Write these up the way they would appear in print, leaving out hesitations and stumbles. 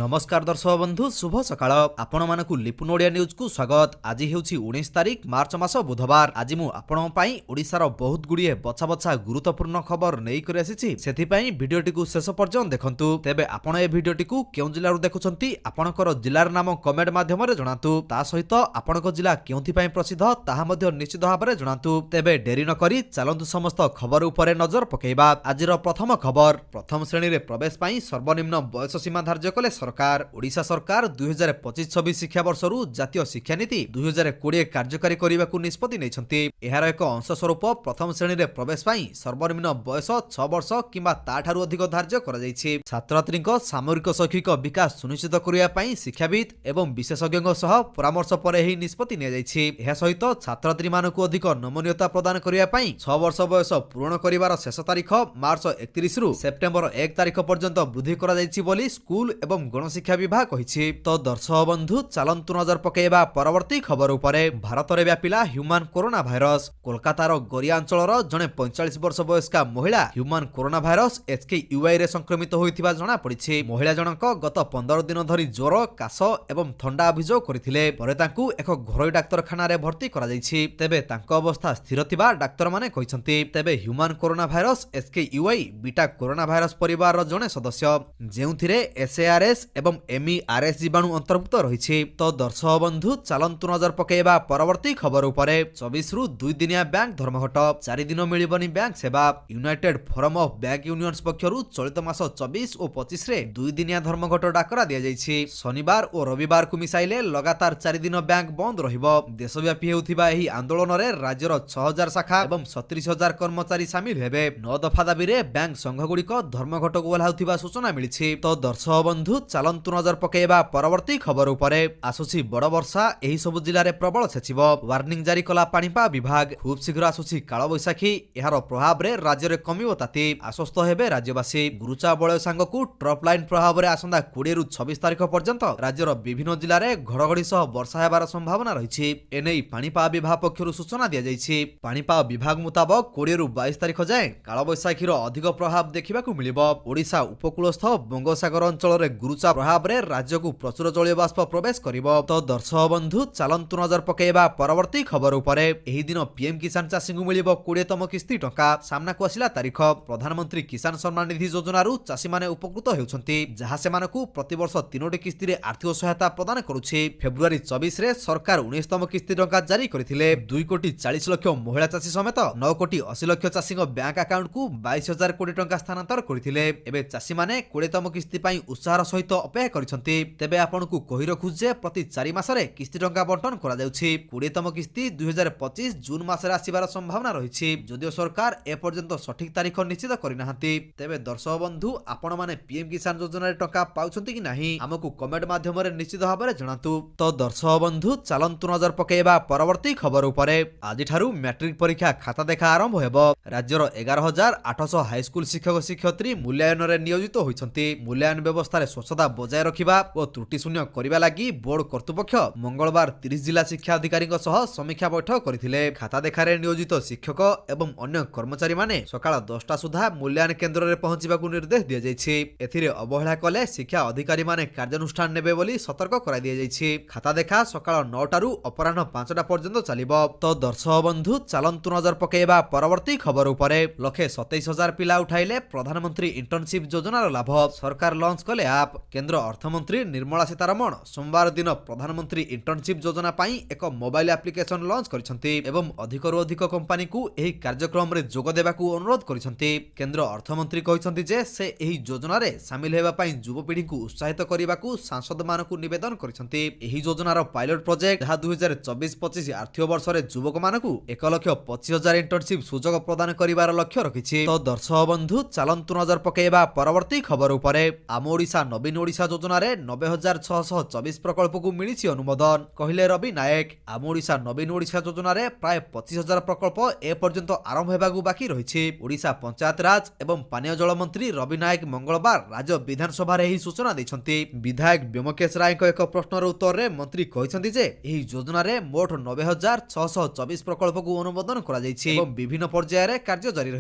नमस्कार दर्शक बंधु शुभ सकाळ आपण मानकु लिपुन ओडिया न्यूज को स्वागत। आज हेउछि 19 तारिख मार्च मास बुधवार। आज मु आपण पई ओडिसार बहुत गुडिये बछा बछा गुरुत्वपूर्ण खबर नै करि आसीछि, सेथि पई भिडियोटी को शेष पर्यंत देखंतु। तेबे आपण ए भिडियोटी को केउ जिल्लारु देखुछंती आपणकर जिल्लार नाम कमेंट माध्यम रे जणातु। ता सहित आपणको जिल्ला केउथि पई प्रसिद्ध ताहा मध्ये निश्चित भाबरे जणातु। तेबे डेरी न करी चलंतु समस्त खबर उपरे नजर पकेइबा। आजिर प्रथम खबर, प्रथम श्रेणी रे प्रवेश पई सर्वनिम्न बयस सीमा धार्य कले सरकार। ओडिशा सरकार 2025-26 शिक्षा वर्षरु जातीय शिक्षा नीति 2020 कार्यकारी करने को निष्पत्ति नैछंती। एहार एक अंश स्वरूप प्रथम श्रेणी रे प्रवेश पई सर्वनिम्न बयस 6 वर्ष किंबा ताठारु अधिक धार्य करा जायछि। छात्रछात्रीक सामरिक शैक्षिक विकास सुनिश्चित करिया पई शिक्षाविद एवं विशेषज्ञक सह परामर्श पर एही निष्पत्ति निया जायछि। एहा सहित छात्रछात्री मानकु अधिक नमनीयता प्रदान करिया पई 6 वर्ष बयस पूर्ण करिवार शेष तारीख मार्च 31 रु सेप्टेम्बर 1 तारीख पर्यंत वृद्धि करा जायछि बोली स्कूल एवं गणशिक्षा विभाग कहिछि। तो दर्शक बंधु चलंतु नजर पकेइबा परवर्ती खबर उपरे। भारत रे व्यापिला ह्यूमन कोरोना भाइरस। कोलकातार गरिया अंचलर जने 45 वर्ष वयस्का महिला ह्यूमन कोरोना भाइरस HKUI रे संक्रमित होइथिबा जणा पड़िछि। महिला जनक गत 15 दिन धरि ज्वर, काश एवं ठंडा अभियोग करथिले। परे तांकु एक घरोई डाक्तरखाना रे भर्ती करा जायछि। तेबे तांको अवस्था स्थिर थिबा डाक्तर माने कहिसंती। तेबे human corona virus HKUI beta corona virus परिवार रो जने सदस्य, जेउथिरे SARS एवं MERS जीवाणु अंतर्भुक्त रहिछि। तो दर्शक बंधु चलंतु नजर पकेइबा परवर्ती खबर उपरे। 24 रु 2 दिनिया बैंक धर्मघट, 4 दिन मिलिबनी बैंक सेवा। United Forum of Bank Unions पक्षरु चलित मास 24 और 25 रे 2 दिनिया धर्मघट डाकरा दिया जायछि। शनिवार और रविवार को मिसाइले लगातार 4 दिन बैंक बंद रहिबो। देशव्यापी हेउथिबा एही आंदोलन रे राज्यर 6000 शाखा एवं 37000 कर्मचारी शामिल हेबे। 9 दफा दाबी रे बैंक संघगुड़िक धर्मघट को ओल्हाउथिबा सूचना मिलिछि। तो दर्शक बंधु चलंतु नजर पकेइबा परवर्ती खबर उपरे। आसुछि बड़ वर्षा, एही सब जिल्ला रे प्रबल छेचिबो। वार्निंग जारी कला पाणीपाग विभाग। खूब शीघ्र आसुछि काल बैसाखी, एहार प्रभाव रे राज्य रे कमिबो ताती। आश्वस्त हेबे राज्यवासी। गुरुचा बलय सांगकु ट्रप लाइन प्रभाव रे आसंदा 20 रु 26 तारिख पर्यंत राज्यर विभिन्न जिल्ला रे घड़घड़ी सह वर्षा हेबार संभावना रहिछि। एनै पाणीपाग विभाग पक्षरु सूचना दिया जायछि। पाणीपाग विभाग मुताबक 20 रु 22 तारिख जाय काल बैसाखीर अधिक प्रभाव देखिबाकू मिलिबो। ओडिशा उपकूलस्थ बंगोसागर अंचल रे गुरुचा प्रभाव रे राज्य को प्रचुर जलीय बाष्प प्रवेश करिबो। तो दर्शक बंधु चलंतु नजर पकेइबा परवर्ती खबर उपरे। एही दिन पीएम किसान चाषी को मिलिबो 20तम किस्ती टंका। सामना को आसिला तारीख। प्रधानमंत्री किसान सम्मान निधि योजना रु चाषी माने उपकृत हेउछंती, जहा से मानकु प्रति वर्ष 3टी किस्ती रे आर्थिक सहायता प्रदान करूछि। फेब्रुआरी 24 रे सरकार 19तम किस्ती टंका जारी करथिले। 2 कोटी 40 लाख महिला चाषी समेत 9 कोटी 80 लाख चाषी बैंक अकाउंट को 22000 कोटी टंका स्थानांतर करथिले। एबे चाषी माने 20तम किस्ती पई उत्साहर सहित अपेक्षा करिसंती। तेबे आपनकु कहि रखु जे प्रति 4 मासरे किस्ती टंका बंटन करा जाउछि। 20तम किस्ती 2025 जून मासरे आसीबार संभावना रहिछि, जदियो सरकार ए पर्यंत सठिक तारीख निश्चित करिनाहांती। तेबे दर्शक बंधु आपण माने पीएम किसान योजना रे टंका पाउछंती कि नाही, हमकु कमेंट माध्यम रे निश्चित भाबरे जणातु। तो दर्शक बंधु चलंतु नजर पकेइबा परवर्ती खबर उपरे। आजि ठारू मैट्रिक परीक्षा खाता देखा आरंभ हेबो। राज्यर 11800 हाई स्कूल शिक्षक शिक्षयित्री मूल्यांकन रे नियोजित होइछंती। मूल्यांकन व्यवस्था रे स्वच्छता बजाय रखिबा और त्रुटि शून्य करिबा लागि बोर्ड कर्तृपक्ष मंगलवार 30 जिला शिक्षा अधिकारी सह समीक्षा बैठक करथिले। खाता देखारे नियोजित शिक्षक एवं अन्य कर्मचारी माने सकाळ 10टा सुधा मूल्यांकन केंद्र रे पहुंचिबाकू निर्देश दिया जायछि। एथिरे अवहेला कले शिक्षा अधिकारी माने कार्यानुष्ठान नेबे बोली सतर्क करा दिया जायछि। खाता देखा सकाळ 9टा रु अपराह्न 5टा पर्यंत चलिबो। तो दर्शक बंधु चलंतु नजर पकेइबा परवर्ती खबर उपरे। लक्षे 27000 पिला उठाइले प्रधानमंत्री इंटर्नशिप योजनार लाभ। सरकार लॉन्च कले आप। केंद्र अर्थमंत्री निर्मला सीतारमण सोमवार दिन प्रधानमंत्री इंटर्नशिप योजना पाई एक मोबाइल एप्लिकेशन लॉन्च करिसंती एवं अधिकरु अधिक कंपनी को एही कार्यक्रम रे जोग देबाकू अनुरोध करिसंती। केंद्र अर्थमंत्री कहिसंती जे से एही योजना रे शामिल हेबा पाई युवपीढ़ी को उत्साहित करिबाकू सांसद मानकू निवेदन करिसंती। एही योजनार पायलट प्रोजेक्ट जहा 2024-25 आर्थिक वर्ष रे युवक मानकू 1,25,000 इंटर्नशिप सुजोग प्रदान करिवार लक्ष्य रखिछि। तो दर्शक बंधु चलंतु नजर पकेइबा परवर्ती खबर उपरे। आम ओडिशा नवीन ओडिशा योजना रे 90,624 प्रकल्प को मिलिछि अनुमोदन, कहिले रवि नायक। आम ओडिशा नवीन ओडिशा योजना रे प्राय 25,000 प्रकल्प ए पर्यंत आरंभ हेबाकू बाकी रहिछि। ओडिशा पंचायत राज एवं पानीय जल मंत्री रवि नायक मंगलवार राज्य विधानसभा रे एही सूचना दैछंती। विधायक व्योमकेश राय को एक प्रश्नर उत्तर रे मंत्री कहिसंती जे एही योजना रे मोट 90,624 प्रकल्प को अनुमोदन करा जायछि एवं विभिन्न पर्याय रे कार्य जारी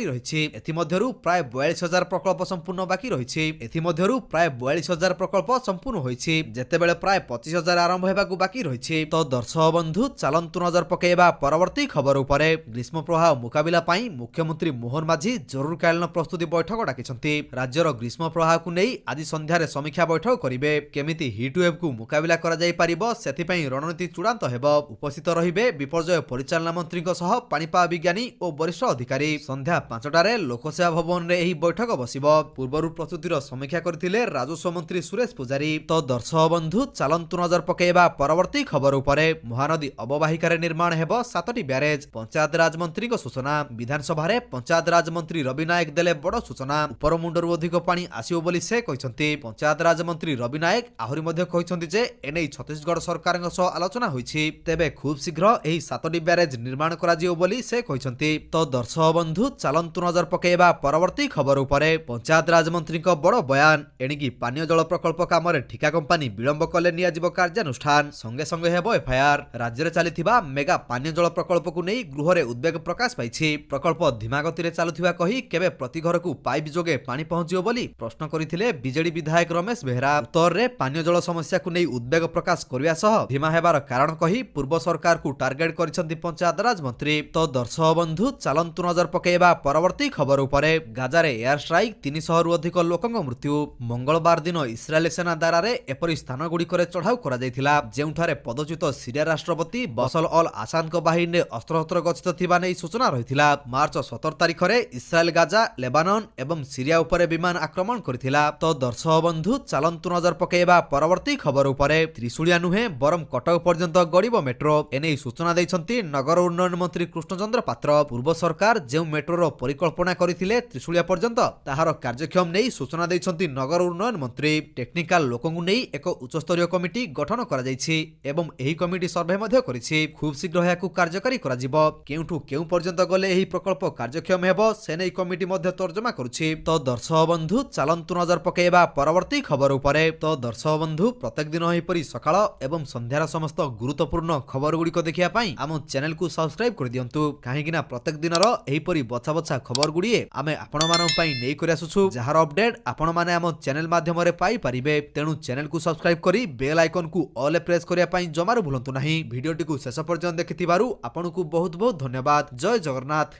रहिछि। एथि मध्यरु प्राय 42,000 प्रकल्प संपूर्ण बाकी बाकी रही। एथिमध्यरु प्राय 42,000 प्रकल्प संपूर्ण होईछि जेतेबेले प्राय 25,000 आरंभ हेबाकु बाकी रही। तो दर्शक बंधु चलंतु नजर पकेइबा परवर्ती खबर उपरे। ग्रीष्म प्रवाह मुकाबिला पाई मुख्यमंत्री मोहन माझी जरूरकालीन प्रस्तुति बैठक डाकिछन्ति। राज्यर ग्रीष्म प्रवाह को नै आज संध्यारे समीक्षा बैठक करिवे। केमिति हिट वेव को मुकाबिला करा जाई परिबो सेथिपई रणनीति चूड़ांत हेबो। उपस्थित रहिबे विपर्यय परिचालना मंत्री सह पाणीपाग विज्ञानी और वरिष्ठ अधिकारी। संध्या 5टारे लोकसेवा भवन रे एही बैठक बसिबो। पूर्वरु प्रस्तुतिर समीक्षा करथिले राजस्व मंत्री सुरेश पुजारी। तो दर्शक बंधु चलंतु नजर पकेइबा परवर्ती खबर उपरे। महानदी अववाहिकार निर्माण हेबो 7टी ब्यारेज। पंचायत राज मंत्री सूचना। विधानसभा रे पंचायत राज मंत्री रवि नायक देले बड़ सूचना। उपरमुंडरु अधिक पानी आसियो बोली से कहिसंती। पंचायत राज मंत्री रवि नायक आहुरी मध्ये कहिसंती जे एनै छत्तीसगढ़ सरकारक सह आलोचना होईछि। तेबे खूब शीघ्र एही 7टी ब्यारेज निर्माण करा जियो बोली से कहिसंती। तो दर्शक बंधु चलंतु नजर पकेइबा परवर्ती खबर उपरे। पंचायत राज मंत्री बड़ बयान। एणिकी पानीय जल प्रकल्प काम ठिका कंपानी विलंब कले नियाजिबो कार्यानुष्ठान। संगे संगे हेबो एफआईआर। राज्य रे चलिथिबा मेगा पानीय जल प्रकल्प को नै गृह रे उद्वेग प्रकाश पाइछि। प्रकल्प धीमा गति रे चालुथिबा कही केबे प्रति घर को पाइप जोगे पानी पहुंचियो बोली प्रश्न करिथिले बीजेडी विधायक रमेश बेहरा। उत्तर रे पानीय जल समस्या को नै उद्वेग प्रकाश करिया सह धीमा हेबार कारण कही पूर्व सरकार को टार्गेट करिसंती पंचायत राज मंत्री। तो दर्शक बंधु चलंतु नजर पकेइबा परवर्ती खबर उपरे। गाजा रे एयर स्ट्राइक 300 रु अधिक लोकंग मृत्यु। मंगलबार दिन इस्राएल सेना द्वारा रे एपरि स्थान गुड़िकरे चढ़ाऊ करा जायथिला जेउठारे पदच्युत सीरिया राष्ट्रपति बशर अल आसाद को बाहिनी अस्त्रशस्त्र गच्छित थिबा नै सूचना रहिथिला। मार्च 17 तारिख रे इस्राएल गाजा लेबानन एवं सीरिया उपरे विमान आक्रमण करथिला। तो दर्शक बंधु चलंतु नजर पकेइबा परवर्ती खबर उपरे। त्रिशूलिया नुहे बरम कटक पर्यंत गड़िबो मेट्रो एनै सूचना दैछंती नगर उन्नयन मंत्री कृष्णचंद्र पात्र। पूर्व सरकार जे मेट्रोर परिकल्पना करिथिले त्रिशूलिया पर्यंत ताहार कार्यक्षम नै सूचना दैछंती नगर उन्नयन मंत्री। टेक्निकल लोकंगु नै एक उच्चस्तरीय कमिटी गठन करा जायछि एवं एही कमिटी सर्वे मध्ये करिछि। खूब शीघ्र याकु कार्यकारी करा जिवो। केउठु केउ पर्यंत गले एही प्रकल्प कार्यक्षम हेबो से नै कमिटी मध्ये तर्जमा करूछि। तो दर्शक बंधु चलंतु नजर पकेइबा परवर्ती खबर उपरे। तो दर्शक बंधु प्रत्येक दिन एहीपरि सकाळ एवं संध्यार समस्त गुरुत्वपूर्ण खबर गुडी को देखिया पई आम चैनल को सब्सक्राइब कर दियंतु। काहेकि ना प्रत्येक दिनर एहीपरि बछा बछा खबर गुडी आमे आपण मानन पई नै करि आसुछु जहार अपडेट आपण माने आम चैनल माध्यम रे पाई परिबे। तेणु चैनल को सब्सक्राइब करी बेल आइकन को ऑल प्रेस करिया पई जमारू भूलंतु नाही। वीडियोटी को शेष पर्यंत देखिथिबारु आपनकु बहुत बहुत धन्यवाद। जय जगन्नाथ।